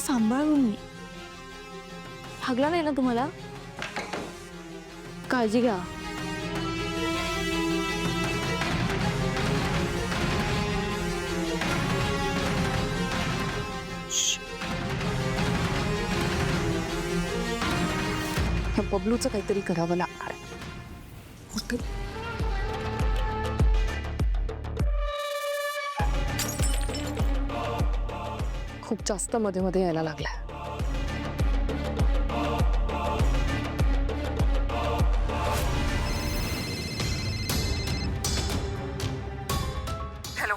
सांभाळून. हागला नाही ना तुम्हाला? काळजी घ्या. बबलूचं काहीतरी करावं लागणार. खूप जास्त मध्ये मध्ये यायला लागला. हॅलो,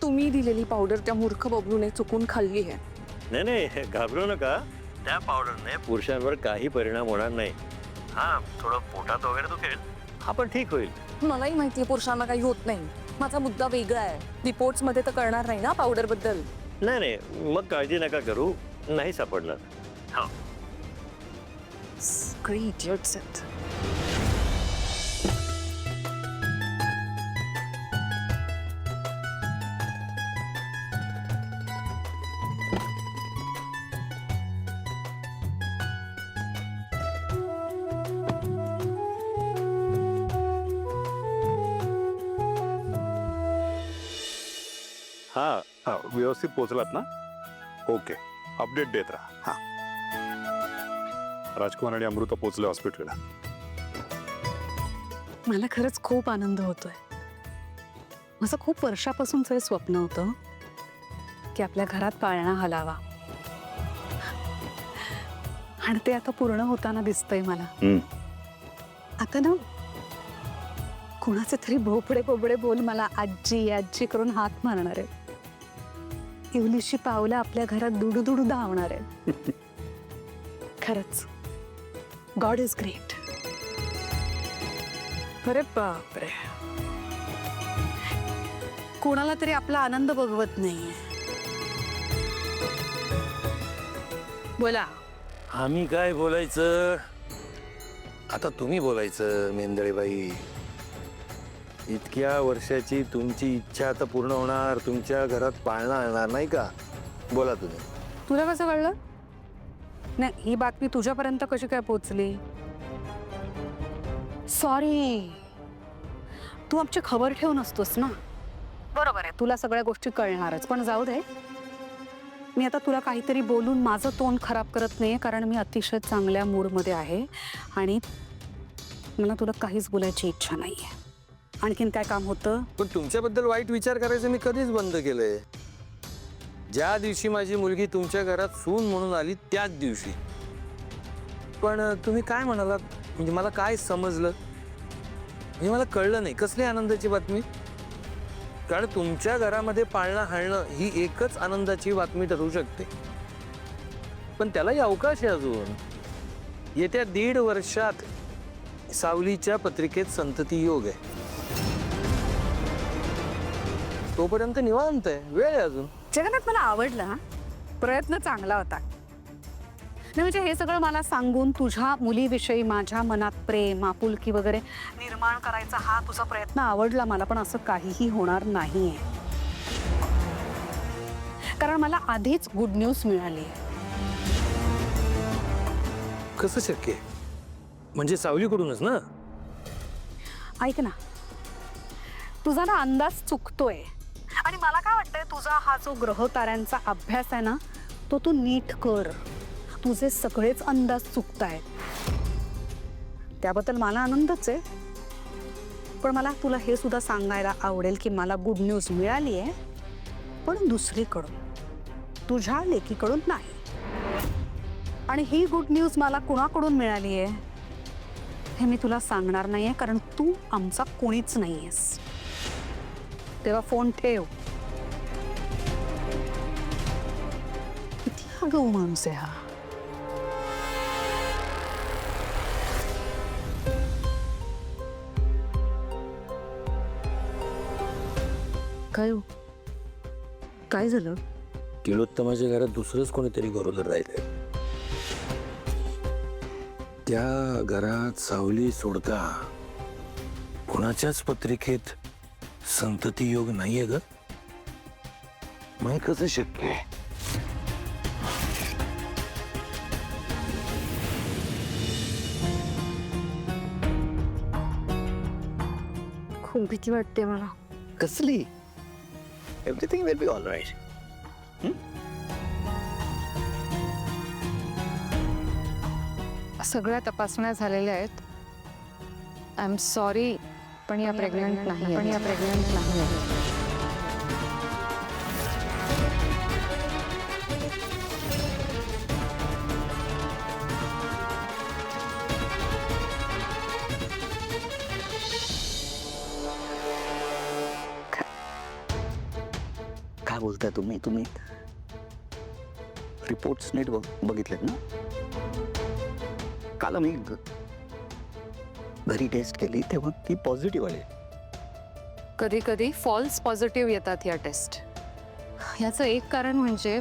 तुम्ही दिलेली पावडर त्या मूर्ख बबलूने चुकून खाल्ली आहे. नाही नाही, घाबरू नका. त्या पावडरने पुरुषांवर काही परिणाम होणार नाही. हा, थोडं पोटात वगैरे दुखेल, हा पण ठीक होईल. मलाही माहितीये पुरुषांना काही होत नाही. माझा मुद्दा वेगळा आहे. रिपोर्ट्स मध्ये तर कळणार नाही ना पावडर बद्दल. नाही नाही, मग काळजी नका करू, नाही सापडणार. हो. सगळी इडियट्स आहेत. हाँ हाँ, व्यवस्थित पोहोचलात ना? ओके, अपडेट देत राहा. हाँ, राजकुमार आणि अमृता पोहोचले हॉस्पिटलला. मला खरंच खूप आनंद होतोय. माझं खूप वर्षापासूनचं हे स्वप्न होतं की आपल्या घरात पाळणा हलावा, आणि ते आता पूर्ण होताना दिसतंय मला. आता ना कुणाचे तरी भोपडे बोबडे बोल मला आजी आजी करून हात मारणार आहे. इवलीशी पावलं आपल्या घरात दुडू दुडू धावणार आहे. खरंच गॉड इज ग्रेट. अरे बापरे, कोणाला तरी आपला आनंद बघवत नाहीये. बोला. आम्ही काय बोलायचं, आता तुम्ही बोलायचं. मेंदळेबाई, इतक्या वर्षाची तुमची इच्छा आता पूर्ण होणार. तुमच्या घरात पाळणा येणार नाही का? बोला तुम्ही. तुला कसं कळलं? नाही, ही बातमी तुझ्यापर्यंत कशी काय पोहोचली? सॉरी, तू आमची खबर ठेवून असतोस ना. बरोबर आहे, तुला सगळ्या गोष्टी कळणारच. पण जाऊ दे, मी आता तुला काहीतरी बोलून माझं तोंड खराब करत नाहीये, कारण मी अतिशय चांगल्या मूडमध्ये आहे आणि मला तुला काहीच बोलायची इच्छा नाहीये. आणखीन काय काम होतं? पण तुमच्याबद्दल वाईट विचार करायचं मी कधीच बंद केलंय. ज्या दिवशी माझी मुलगी तुमच्या घरात सून म्हणून आली त्याच दिवशी. पण तुम्ही काय म्हणालात, म्हणजे मला काय समजलं, म्हणजे मला कळलं नाही. कसली आनंदाची बातमी? कारण तुमच्या घरामध्ये पाळणा हाणणं ही एकच आनंदाची बातमी ठरू शकते, पण त्यालाही अवकाश आहे अजून. येत्या 1.5 वर्षात सावलीच्या पत्रिकेत संतती योग आहे. तोपर्यंत निवांत आहे, वेळ आहे अजून. जगन्नाथ, मला आवडलं हा प्रयत्न, चांगला होता. नाही म्हणजे हे सगळं मला सांगून तुझ्या मुलीविषयी माझ्या मनात प्रेम आपुलकी वगैरे निर्माण करायचा हा तुझा प्रयत्न आवडला मला. पण असं काहीही होणार नाहीये, कारण मला आधीच गुड न्यूज मिळाली आहे. कसं शक्य आहे? म्हणजे सावलीकडूनच ना? ऐक ना, तुझा ना अंदाज चुकतोय. आणि मला काय वाटतंय, तुझा हा जो ग्रह ताऱ्यांचा अभ्यास आहे ना, तो तू नीट कर. तुझे सगळेच अंदाज चुकतायत. त्याबद्दल मला आनंदच आहे, पण मला तुला हे सुद्धा सांगायला आवडेल की मला गुड न्यूज मिळाली आहे, पण दुसरीकडून, तुझ्या लेकीकडून नाही. आणि ही गुड न्यूज मला कुणाकडून मिळाली आहे हे मी तुला सांगणार नाहीये, कारण तू आमचा कोणीच नाहीयेस. तेव्हा फोन ठेव. किती आगाऊ माणूस आहे हा. काय हो? काय झालं? तिलोत्तमाच्या घरात दुसरंच कोणीतरी गरोदर राहिले. त्या घरात सावली सोडता कुणाच्याच पत्रिकेत संतती योग नाहीये ग. मग कसं शक्य आहे? भीती वाटते मला. कसली? Everything will be all right. सगळ्या तपासण्या झालेल्या आहेत. आय एम सॉरी, पण या प्रेग्नंट नाही. काय बोलताय तुम्ही? तुम्ही रिपोर्ट्स नीट बघितलेत ना? काल मी घरी टेस्ट केली तेव्हा ती पॉझिटिव्ह आली. कधी कधी फॉल्स पॉझिटिव्ह येतात या टेस्ट. याचं एक कारण म्हणजे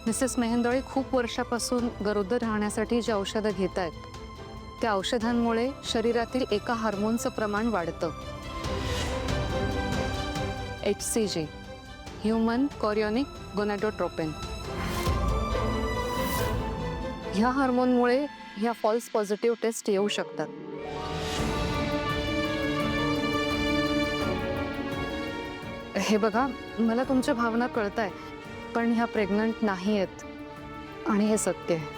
मिसेस मेहेंदळे खूप वर्षापासून गरोदर राहण्यासाठी जी औषधं घेत आहेत त्या औषधांमुळे शरीरातील एका हार्मोनचं प्रमाण वाढतं. HCG, human chorionic gonadotropin. ह्या हार्मोनमुळे ह्या फॉल्स पॉझिटिव्ह टेस्ट येऊ शकतात. हे बघा, मला तुमच्या भावना कळताय, पण ह्या प्रेग्नंट नाही आहेत आणि हे सत्य आहे.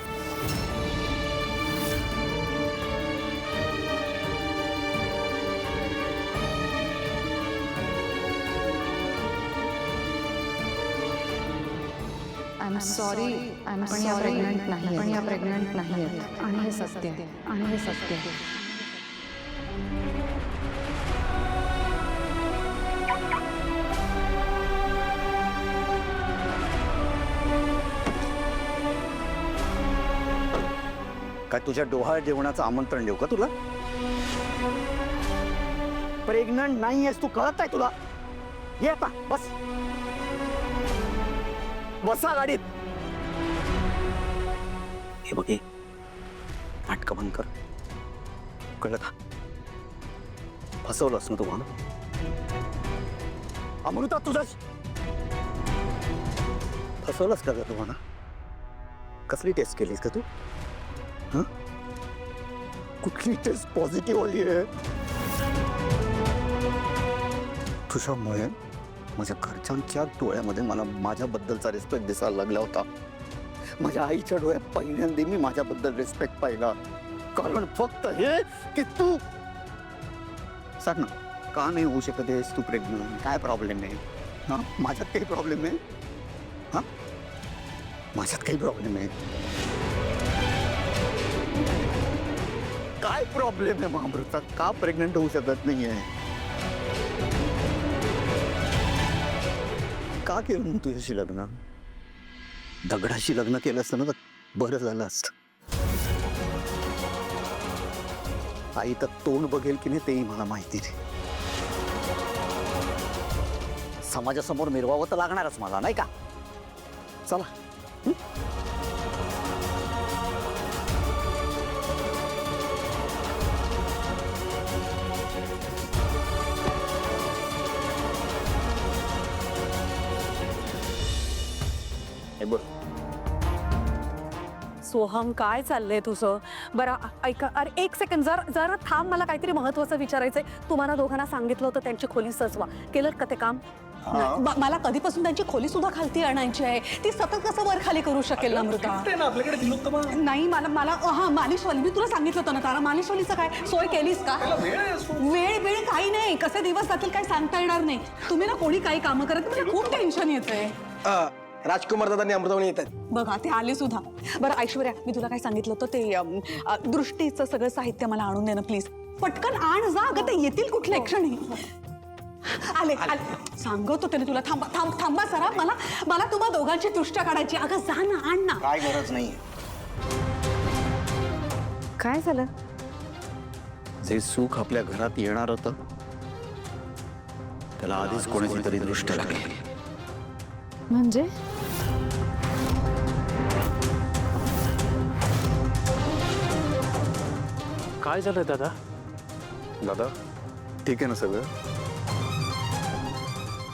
आय एम सॉरी, पण या प्रेग्नंट नाही आहेत आणि हे सत्य आहे. काय तुझ्या डोहाळ जेवणाचं आमंत्रण देऊ का तुला? प्रेग्नंट नाही आहेस तू, कळत आहे तुला? ये आता बस, बसा गाडीत. हे बघ, नाटकं बंद कर, कळलं का? फसवलंस ना तुम्हाला? अमृता तुझा फसवलंस का ग तुम्हाला? कसली टेस्ट केलीस का तू? हं? कुठली टेस्ट पॉझिटिव्ह आली आहे? तुझ्यामुळे माझ्या घरच्यांच्या डोळ्यामध्ये मला माझ्याबद्दलचा रिस्पेक्ट दिसायला लागला होता. माझ्या आईच्या डोळ्यात पहिल्यांदा मी माझ्याबद्दल रिस्पेक्ट पाहिला. कारण फक्त हे की तू सांग ना, का नाही होऊ शकत आहेस तू प्रेग्नंट? काय प्रॉब्लेम आहे? हा, माझ्यात काही प्रॉब्लेम आहे? हा, माझ्यात काही प्रॉब्लेम आहे? काय प्रॉब्लेम आहे मग अमृता? का प्रेग्नंट होऊ शकत नाहीये? का केलं मग तुझ्याशी लग्न? दगडाशी लग्न केलं असतं ना तर बरं झालं असतं. आई तर तोंड बघेल की नाही तेही मला माहिती नाही. समाजासमोर मिरवावं तर लागणारच मला, नाही का? चला. सोहम, काय चाललंय तुझं? बरं ऐका, अरे एक सेकंड, जरा थांब, मला काहीतरी महत्वाचं विचारायचंय. तुम्हाला दोघांना सांगितलं होतं त्यांची खोली सजवा, केलं का ते काम? मला कधीपासून त्यांची खोली सुद्धा खालती आणायची आहे. ती सतत कसं वर खाली करू शकेल ना अमृता? नाही, मला हा मालिशवाली, मी तुला सांगितलं होतं ना तारा, मालिशवालीचं काय सोय केलीस का? वेळ काही नाही, कसे दिवस जातील काय सांगता येणार नाही. तुम्ही ना कोणी काही कामं करत, मला खूप टेन्शन येतंय. राजकुमार दादांनी अमृतावणी येतात बघा, ते आले सुद्धा. बरं ऐश्वर्या, मी तुला काय सांगितलं होतं ते दृष्टीचं सगळं साहित्य मला आणून दे ना प्लीज. पटकन आण जा, अगं ते येतील कुठल्या क्षणी. आले सांगत होते ना तुला. थांबा सरा, मला तुम्हा दोघांची दृष्ट्या काढायची. अगं जा ना, आण ना. काय गरज नाही. काय झालं? जे सुख आपल्या घरात येणार होतं त्याला आधीच कोणाची तरी दृष्ट लागली. म्हणजे काय झालं दादा? दादा ठीक आहे ना सगळं?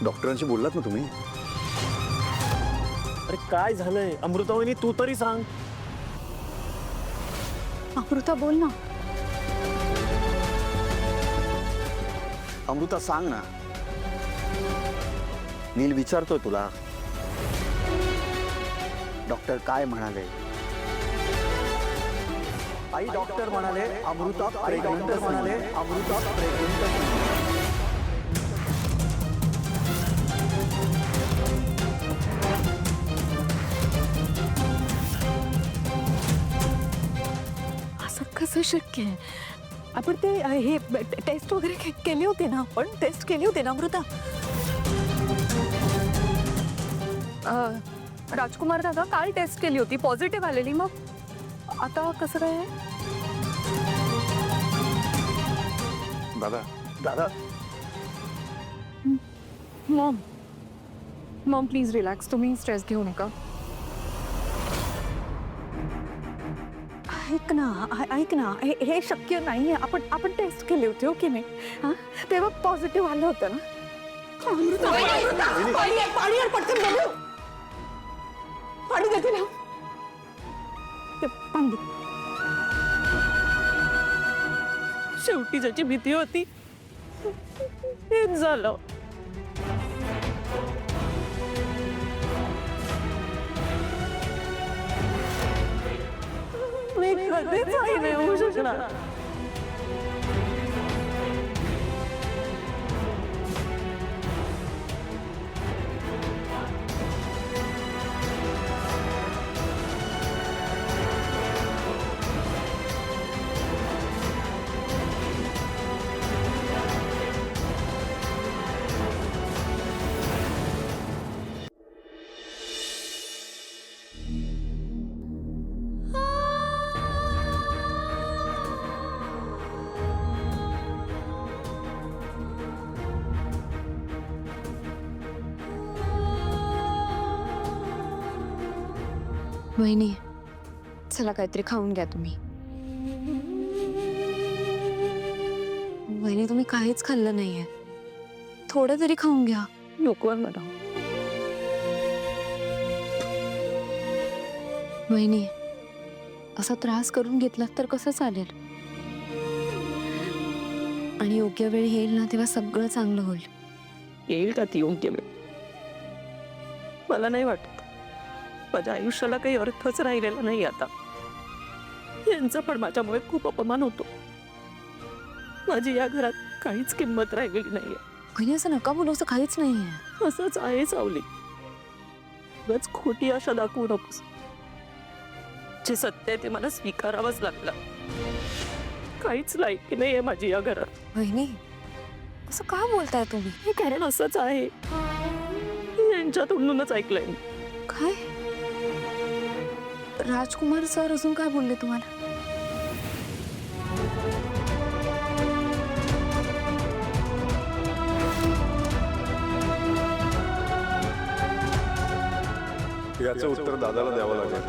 डॉक्टरांशी बोललात ना तुम्ही? अरे काय झालंय अमृतावनी, तू तरी सांग. अमृता बोल ना. अमृता सांग ना. नील विचारतोय तुला. डॉक्टर काय म्हणाले? आई डॉक्टर म्हणाले अमृता प्रेग्नंट म्हणाले अमृता प्रेग्नंट. असं कसं शक्य आहे? आपण ते हे टेस्ट वगैरे केले होते ना, आपण टेस्ट केली होती ना अमृता? राजकुमार दादा काल टेस्ट केली होती, पॉझिटिव्ह आलेली. मग आता कसं काय? दादा दादा मॉम प्लीज रिलॅक्स, तुम्ही स्ट्रेस घेऊ नका. ऐक ना, हे शक्य नाहीये. आपण टेस्ट केली होती, ओके नाही? हा, तेव्हा पॉझिटिव्ह आलं होतं ना. पाणी आण पटकन बघू. पाणी देते ना, ते पाणी दे. शेवटी ज्याची भीती होती तेच झालं. मी कधीच आई नाही होऊ शकणार. वहिनी, चला काहीतरी खाऊन घ्या तुम्ही. वहिनी, तुम्ही काहीच खाल्लं नाहीये, थोडं तरी खाऊन घ्या. नको मला. वहिनी, असा त्रास करून घेतलात तर कसं चालेल? आणि योग्य वेळ येईल ना, तेव्हा सगळं चांगलं होईल. येईल का ती योग्य वेळ? मला नाही वाटत. माझ्या आयुष्याला काही अर्थच राहिलेला नाही आता. यांचा पण माझ्यामुळे खूप अपमान होतो. माझी या घरात काहीच किंमत राहिलेली नाहीये. वहिनी, असं नका बोलू, असं काहीच नाहीये. असंच आहे सावली. उगाच खोटी आशा दाखवू नकोस. जे सत्य आहे ते मला स्वीकारावंच लागलं. काहीच लायकी नाहीये माझी या घरात. वहिनी, असं का बोलताय तुम्ही? हे कारण असंच आहे. यांच्या तोंडूनच ऐकलंय मी. काय? राजकुमार सर अजून काय बोलले तुम्हाला? याचं उत्तर दादाला द्यावं लागेल.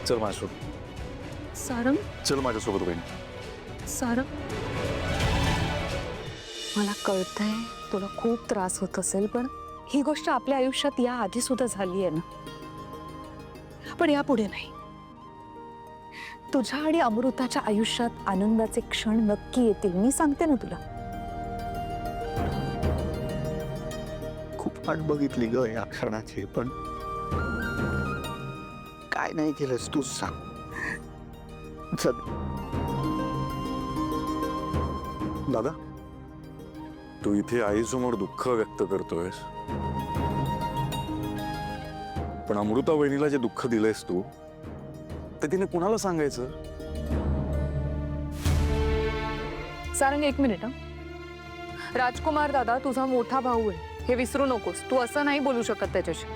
चल माझ्यासोबत. सारंग, चल माझ्यासोबत बहीण. सारंग, मला कळतंय तुला खूप त्रास होत असेल, पण ही गोष्ट आपल्या आयुष्यात या आधी सुद्धा झाली आहे ना. पण यापुढे नाही. तुझ्या आणि अमृताच्या आयुष्यात आनंदाचे क्षण नक्की येतील, मी सांगते ना तुला. खूप वाट बघितली ग या क्षणाची, पण काय नाही केलंस तूच सांग. चल. दादा, तू इथे आईसमोर दुःख व्यक्त करतोयस, पण अमृता वहिनीला जे दुःख दिलंयस तू, ते तिने कुणाला सांगायचं? सारंग, एक मिनिट. राजकुमार दादा तुझा मोठा भाऊ आहे, हे विसरू नकोस. तू असं नाही बोलू शकत त्याच्याशी.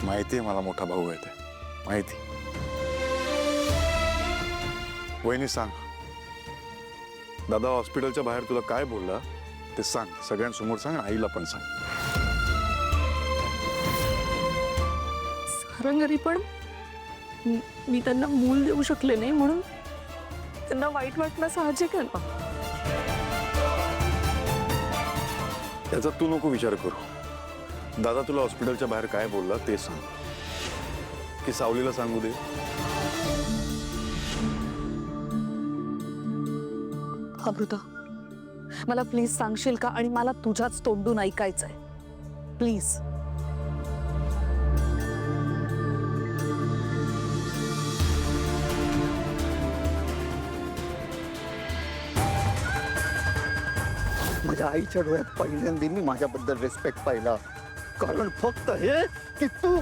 माहितीये मला मोठा भाऊ आहे ते, माहिती. वहिनी सांग, दादा हॉस्पिटलच्या बाहेर तुला काय बोलला ते सांग. सगळ्यांसमोर सांग, आईला पण सांग. सारंग, पण मी त्यांना मूल देऊ शकले नाही म्हणून त्यांना वाईट वाटणं साहजिक आहे ना. त्याचा तू नको विचार करू. दादा तुला हॉस्पिटलच्या बाहेर काय बोलला ते सांग, की सावलीला सांगू दे. अमृता, मला प्लीज सांगशील का? आणि मला तुझ्याच तोंडून ऐकायचंय, प्लीज. माझ्या आईच्या डोळ्यात पहिल्यांदा मी माझ्याबद्दल रिस्पेक्ट पाहिला, कारण फक्त हे की तू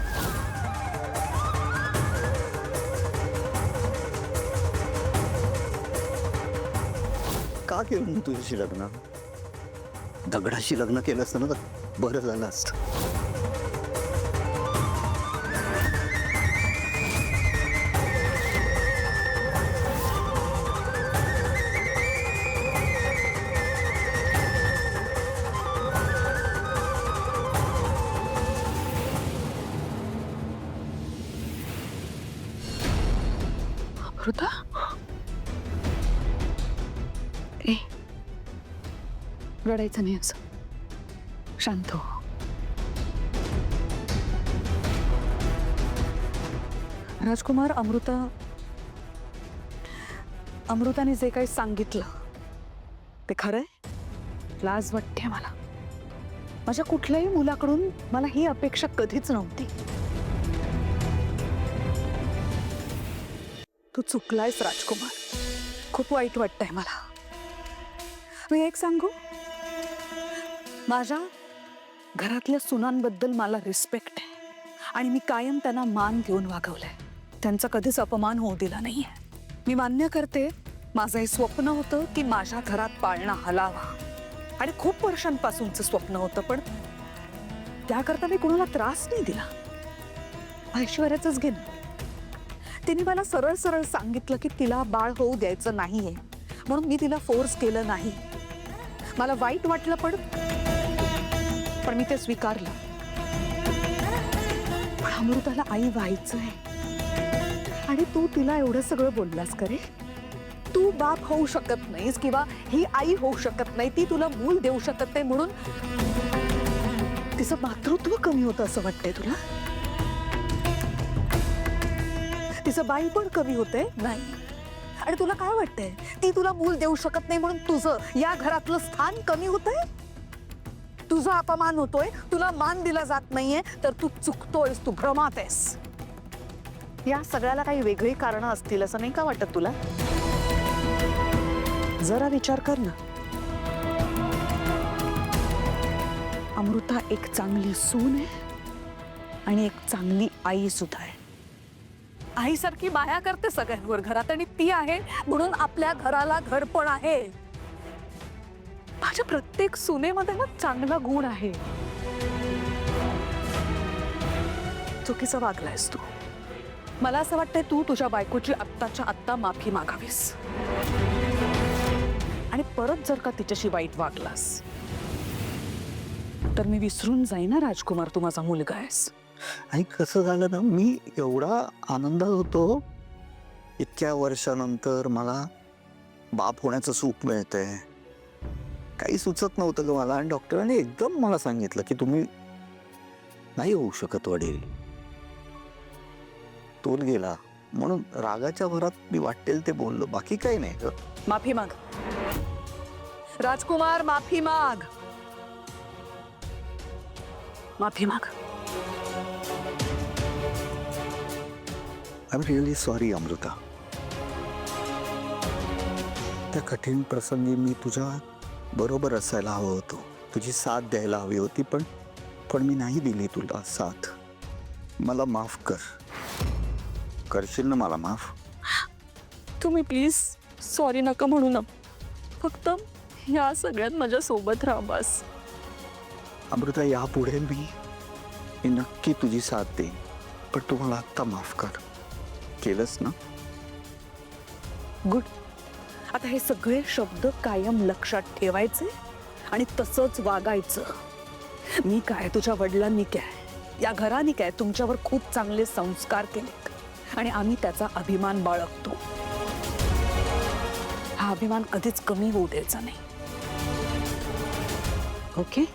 का केलं मी तुझ्याशी लग्न? दगडाशी लग्न केलं असतं ना तर बरं झालं असतं. अमृता, ए, रडायचं नाही असं, शांत हो. राजकुमार, अमृताने जे काही सांगितलं ते खरंय. लाज वाटते मला. माझ्या कुठल्याही मुलाकडून मला ही अपेक्षा कधीच नव्हती. तू चुकलायस राजकुमार, खूप वाईट वाटतंय मला. मी एक सांगू, माझ्या घरातल्या सुनांबद्दल मला रिस्पेक्ट आहे आणि मी कायम त्यांना मान देऊन वागवलंय. त्यांचा कधीच अपमान होऊ दिला नाहीये. मी मान्य करते, माझं हे स्वप्न होतं की माझ्या घरात पाळणा हलावा आणि खूप वर्षांपासूनचं स्वप्न होतं, पण त्याकरता मी कुणाला त्रास नाही दिला. ऐश्वर्याचंच घे ना, तिने मला सरळ सरळ सांगितलं की तिला बाळ होऊ द्यायचं नाहीये, म्हणून मी तिला फोर्स केलं नाही. मला वाईट वाटलं, पण मी ते स्वीकारलं. पण अमृताला आई व्हायचंय आणि तू तिला एवढं सगळं बोललास का रे? तू बाप होऊ शकत नाहीस किंवा ही आई होऊ शकत नाही, ती तुला मूल देऊ शकत नाही म्हणून तिचं मातृत्व कमी होतं असं वाटतंय तुला? तिचं बाई पण कमी होतंय? नाही. आणि तुला काय वाटतंय, ती तुला मूल देऊ शकत नाही म्हणून तुझं या घरातलं स्थान कमी होतंय? तुझा अपमान होतोय, तुला मान दिला जात नाहीये, तर तू चुकतोयस, तू भ्रमात आहेस. या सगळ्याला काही वेगळी कारणं असतील असं नाही का वाटत तुला? जरा विचार कर ना. अमृता एक चांगली सून आहे आणि एक चांगली आई सुद्धा आहे. आईसारखी माया करते सगळ्यांवर घरात, आणि ती आहे म्हणून आपल्या घराला घर पण आहे. माझ्या प्रत्येक सुनेमध्ये ना चांगला गुण आहे. चुकीचं वागलायस तू. मला असं वाटतंय तू तुझ्या बायकोची आत्ताच्या आत्ता माफी मागावीस, आणि परत जर का तिच्याशी वाईट वागलास तर मी विसरून जाईन ना राजकुमार, तू माझा मुलगा आहेस. आणि कसं झालं ना, मी एवढा आनंदात होतो, इतक्या वर्षानंतर मला बाप होण्याचं सुख मिळतंय. काही सुचत नव्हतं ग मला, आणि डॉक्टरांनी एकदम मला सांगितलं की तुम्ही नाही होऊ शकत वडील. तोल गेला म्हणून रागाच्या भरात मी वाटेल ते बोललो, बाकी काही नाही ग. माफी माग राजकुमार, माफी माग, माफी माग. I am really sorry Amruta. त्या कठीण प्रसंगी मी तुझ्या बरोबर असायला हवं होतो, तुझी साथ द्यायला हवी होती, पण मी नाही दिली तुला साथ. मला माफ कर. करशील ना मला माफ? तुम्ही प्लीज सॉरी नका म्हणू ना, फक्त या सगळ्यात माझ्या सोबत राहा बस. अमृता, यापुढे मी नक्की तुझी साथ देईन, पण तू मला आत्ता माफ कर. केलंस ना? गुड. आता हे सगळे शब्द कायम लक्षात ठेवायचे आणि तसंच वागायचं. मी काय, तुझ्या वडिलांनी काय, या घराने काय तुमच्यावर खूप चांगले संस्कार केलेत आणि आम्ही त्याचा अभिमान बाळगतो. हा अभिमान कधीच कमी होऊ द्यायचा नाही. ओके?